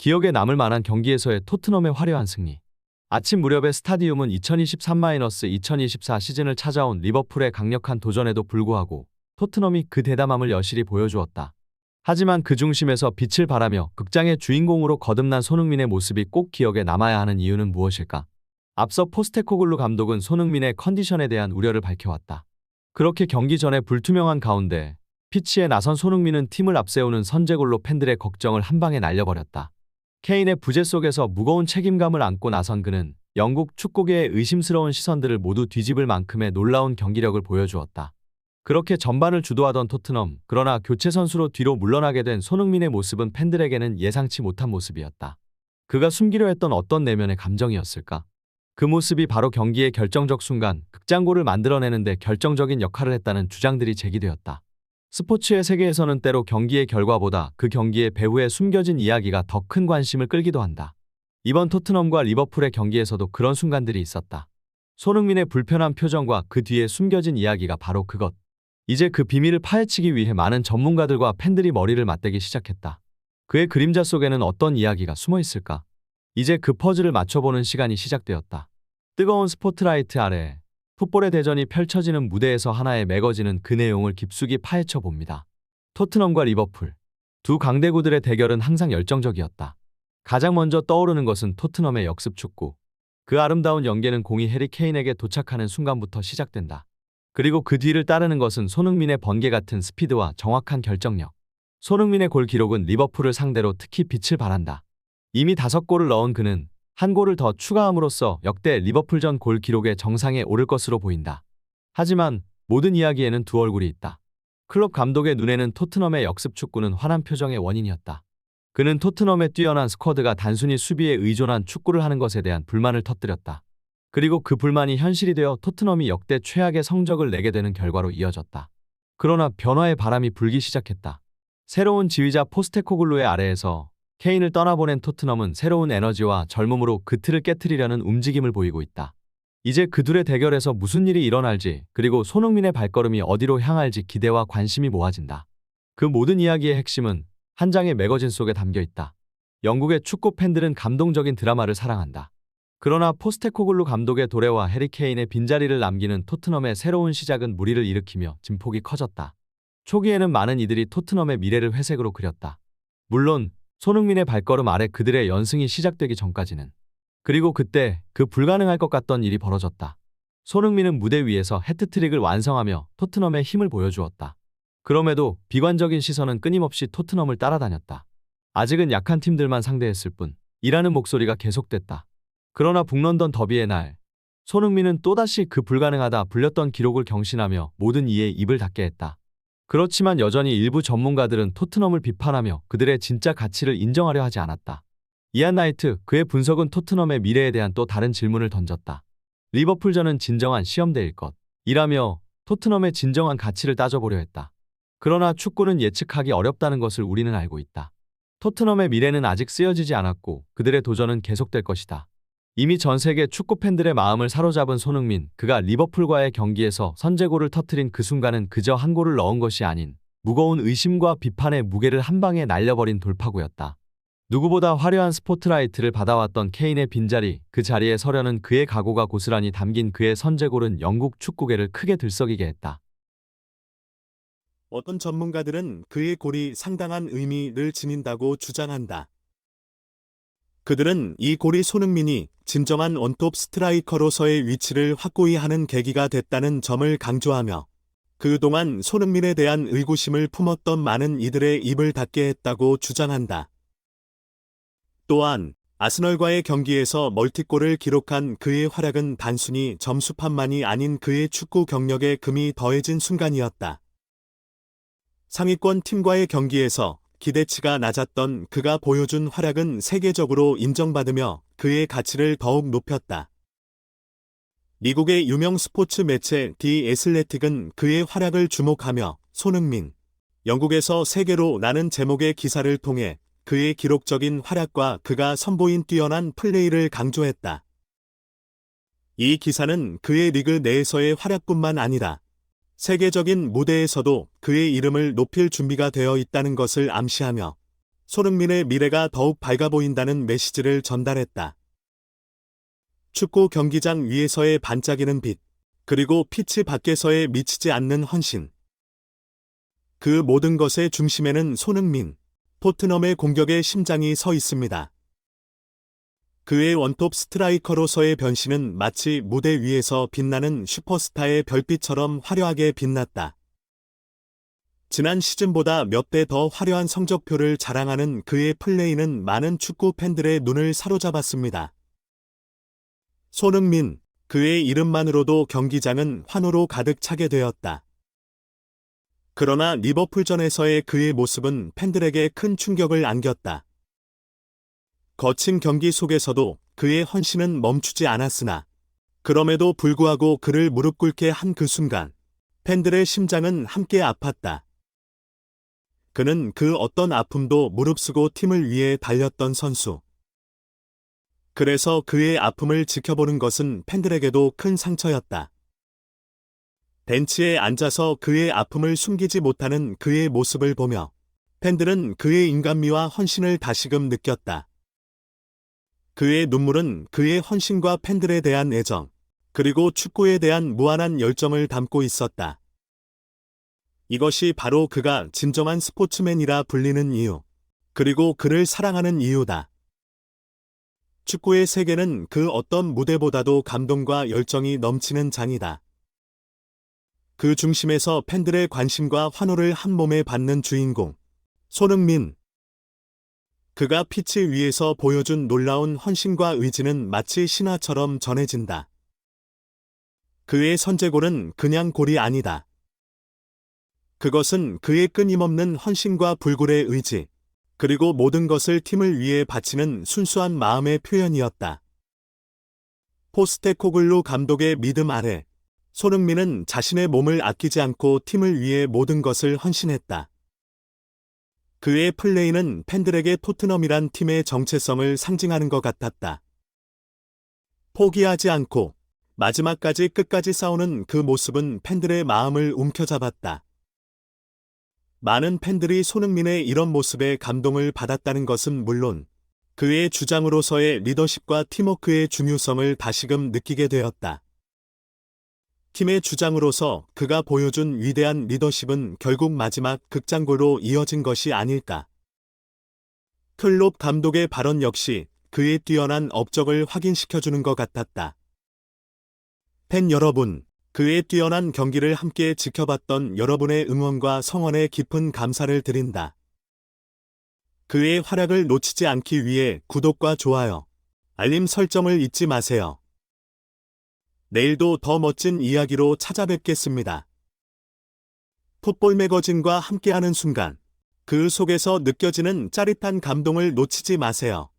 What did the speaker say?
기억에 남을 만한 경기에서의 토트넘의 화려한 승리. 아침 무렵의 스타디움은 2023-2024 시즌을 찾아온 리버풀의 강력한 도전에도 불구하고 토트넘이 그 대담함을 여실히 보여주었다. 하지만 그 중심에서 빛을 발하며 극장의 주인공으로 거듭난 손흥민의 모습이 꼭 기억에 남아야 하는 이유는 무엇일까? 앞서 포스테코글루 감독은 손흥민의 컨디션에 대한 우려를 밝혀왔다. 그렇게 경기 전에 불투명한 가운데 피치에 나선 손흥민은 팀을 앞세우는 선제골로 팬들의 걱정을 한 방에 날려버렸다. 케인의 부재 속에서 무거운 책임감을 안고 나선 그는 영국 축구계의 의심스러운 시선들을 모두 뒤집을 만큼의 놀라운 경기력을 보여주었다. 그렇게 전반을 주도하던 토트넘, 그러나 교체 선수로 뒤로 물러나게 된 손흥민의 모습은 팬들에게는 예상치 못한 모습이었다. 그가 숨기려 했던 어떤 내면의 감정이었을까? 그 모습이 바로 경기의 결정적 순간, 극장골을 만들어내는데 결정적인 역할을 했다는 주장들이 제기되었다. 스포츠의 세계에서는 때로 경기의 결과보다 그 경기의 배후에 숨겨진 이야기가 더 큰 관심을 끌기도 한다. 이번 토트넘과 리버풀의 경기에서도 그런 순간들이 있었다. 손흥민의 불편한 표정과 그 뒤에 숨겨진 이야기가 바로 그것. 이제 그 비밀을 파헤치기 위해 많은 전문가들과 팬들이 머리를 맞대기 시작했다. 그의 그림자 속에는 어떤 이야기가 숨어 있을까? 이제 그 퍼즐을 맞춰보는 시간이 시작되었다. 뜨거운 스포트라이트 아래 풋볼의 대전이 펼쳐지는 무대에서 하나의 매거진은 그 내용을 깊숙이 파헤쳐 봅니다. 토트넘과 리버풀. 두 강대구들의 대결은 항상 열정적이었다. 가장 먼저 떠오르는 것은 토트넘의 역습 축구. 그 아름다운 연계는 공이 해리 케인에게 도착하는 순간부터 시작된다. 그리고 그 뒤를 따르는 것은 손흥민의 번개 같은 스피드와 정확한 결정력. 손흥민의 골 기록은 리버풀을 상대로 특히 빛을 발한다. 이미 5골을 넣은 그는 한 골을 더 추가함으로써 역대 리버풀전 골 기록의 정상에 오를 것으로 보인다. 하지만 모든 이야기에는 두 얼굴이 있다. 클롭 감독의 눈에는 토트넘의 역습 축구는 화난 표정의 원인이었다. 그는 토트넘의 뛰어난 스쿼드가 단순히 수비에 의존한 축구를 하는 것에 대한 불만을 터뜨렸다. 그리고 그 불만이 현실이 되어 토트넘이 역대 최악의 성적을 내게 되는 결과로 이어졌다. 그러나 변화의 바람이 불기 시작했다. 새로운 지휘자 포스테코글루의 아래에서 케인을 떠나보낸 토트넘은 새로운 에너지와 젊음으로 그 틀을 깨트리려는 움직임을 보이고 있다. 이제 그 둘의 대결에서 무슨 일이 일어날지, 그리고 손흥민의 발걸음이 어디로 향할지 기대와 관심이 모아진다. 그 모든 이야기의 핵심은 한 장의 매거진 속에 담겨 있다. 영국의 축구 팬들은 감동적인 드라마를 사랑한다. 그러나 포스테코글루 감독의 도래와 해리 케인의 빈자리를 남기는 토트넘의 새로운 시작은 무리를 일으키며 증폭이 커졌다. 초기에는 많은 이들이 토트넘의 미래를 회색으로 그렸다. 물론 손흥민의 발걸음 아래 그들의 연승이 시작되기 전까지는. 그리고 그때 그 불가능할 것 같던 일이 벌어졌다. 손흥민은 무대 위에서 해트트릭을 완성하며 토트넘의 힘을 보여주었다. 그럼에도 비관적인 시선은 끊임없이 토트넘을 따라다녔다. 아직은 약한 팀들만 상대했을 뿐 이라는 목소리가 계속됐다. 그러나 북런던 더비의 날, 손흥민은 또다시 그 불가능하다 불렸던 기록을 경신하며 모든 이의 입을 닫게 했다. 그렇지만 여전히 일부 전문가들은 토트넘을 비판하며 그들의 진짜 가치를 인정하려 하지 않았다. 이안 나이트, 그의 분석은 토트넘의 미래에 대한 또 다른 질문을 던졌다. 리버풀전은 진정한 시험대일 것 이라며 토트넘의 진정한 가치를 따져보려 했다. 그러나 축구는 예측하기 어렵다는 것을 우리는 알고 있다. 토트넘의 미래는 아직 쓰여지지 않았고 그들의 도전은 계속될 것이다. 이미 전 세계 축구 팬들의 마음을 사로잡은 손흥민, 그가 리버풀과의 경기에서 선제골을 터뜨린 그 순간은 그저 한 골을 넣은 것이 아닌 무거운 의심과 비판의 무게를 한 방에 날려버린 돌파구였다. 누구보다 화려한 스포트라이트를 받아왔던 케인의 빈자리, 그 자리에 서려는 그의 각오가 고스란히 담긴 그의 선제골은 영국 축구계를 크게 들썩이게 했다. 어떤 전문가들은 그의 골이 상당한 의미를 지닌다고 주장한다. 그들은 이 골이 손흥민이 진정한 원톱 스트라이커로서의 위치를 확고히 하는 계기가 됐다는 점을 강조하며 그동안 손흥민에 대한 의구심을 품었던 많은 이들의 입을 닫게 했다고 주장한다. 또한 아스널과의 경기에서 멀티골을 기록한 그의 활약은 단순히 점수판만이 아닌 그의 축구 경력에 금이 더해진 순간이었다. 상위권 팀과의 경기에서 기대치가 낮았던 그가 보여준 활약은 세계적으로 인정받으며 그의 가치를 더욱 높였다. 미국의 유명 스포츠 매체 디 애슬레틱은 그의 활약을 주목하며 손흥민, 영국에서 세계로 라는 제목의 기사를 통해 그의 기록적인 활약과 그가 선보인 뛰어난 플레이를 강조했다. 이 기사는 그의 리그 내에서의 활약뿐만 아니라 세계적인 무대에서도 그의 이름을 높일 준비가 되어 있다는 것을 암시하며 손흥민의 미래가 더욱 밝아 보인다는 메시지를 전달했다. 축구 경기장 위에서의 반짝이는 빛, 그리고 피치 밖에서의 미치지 않는 헌신. 그 모든 것의 중심에는 손흥민, 토트넘의 공격의 심장이 서 있습니다. 그의 원톱 스트라이커로서의 변신은 마치 무대 위에서 빛나는 슈퍼스타의 별빛처럼 화려하게 빛났다. 지난 시즌보다 몇 배 더 화려한 성적표를 자랑하는 그의 플레이는 많은 축구 팬들의 눈을 사로잡았습니다. 손흥민, 그의 이름만으로도 경기장은 환호로 가득 차게 되었다. 그러나 리버풀전에서의 그의 모습은 팬들에게 큰 충격을 안겼다. 거친 경기 속에서도 그의 헌신은 멈추지 않았으나 그럼에도 불구하고 그를 무릎 꿇게 한 그 순간 팬들의 심장은 함께 아팠다. 그는 그 어떤 아픔도 무릅쓰고 팀을 위해 달렸던 선수. 그래서 그의 아픔을 지켜보는 것은 팬들에게도 큰 상처였다. 벤치에 앉아서 그의 아픔을 숨기지 못하는 그의 모습을 보며 팬들은 그의 인간미와 헌신을 다시금 느꼈다. 그의 눈물은 그의 헌신과 팬들에 대한 애정, 그리고 축구에 대한 무한한 열정을 담고 있었다. 이것이 바로 그가 진정한 스포츠맨이라 불리는 이유, 그리고 그를 사랑하는 이유다. 축구의 세계는 그 어떤 무대보다도 감동과 열정이 넘치는 장이다. 그 중심에서 팬들의 관심과 환호를 한 몸에 받는 주인공, 손흥민. 그가 피치 위에서 보여준 놀라운 헌신과 의지는 마치 신화처럼 전해진다. 그의 선제골은 그냥 골이 아니다. 그것은 그의 끊임없는 헌신과 불굴의 의지, 그리고 모든 것을 팀을 위해 바치는 순수한 마음의 표현이었다. 포스테코글루 감독의 믿음 아래 손흥민은 자신의 몸을 아끼지 않고 팀을 위해 모든 것을 헌신했다. 그의 플레이는 팬들에게 토트넘이란 팀의 정체성을 상징하는 것 같았다. 포기하지 않고 마지막까지 끝까지 싸우는 그 모습은 팬들의 마음을 움켜잡았다. 많은 팬들이 손흥민의 이런 모습에 감동을 받았다는 것은 물론 그의 주장으로서의 리더십과 팀워크의 중요성을 다시금 느끼게 되었다. 팀의 주장으로서 그가 보여준 위대한 리더십은 결국 마지막 극장골로 이어진 것이 아닐까. 클롭 감독의 발언 역시 그의 뛰어난 업적을 확인시켜주는 것 같았다. 팬 여러분, 그의 뛰어난 경기를 함께 지켜봤던 여러분의 응원과 성원에 깊은 감사를 드린다. 그의 활약을 놓치지 않기 위해 구독과 좋아요, 알림 설정을 잊지 마세요. 내일도 더 멋진 이야기로 찾아뵙겠습니다. 풋볼 매거진과 함께하는 순간, 그 속에서 느껴지는 짜릿한 감동을 놓치지 마세요.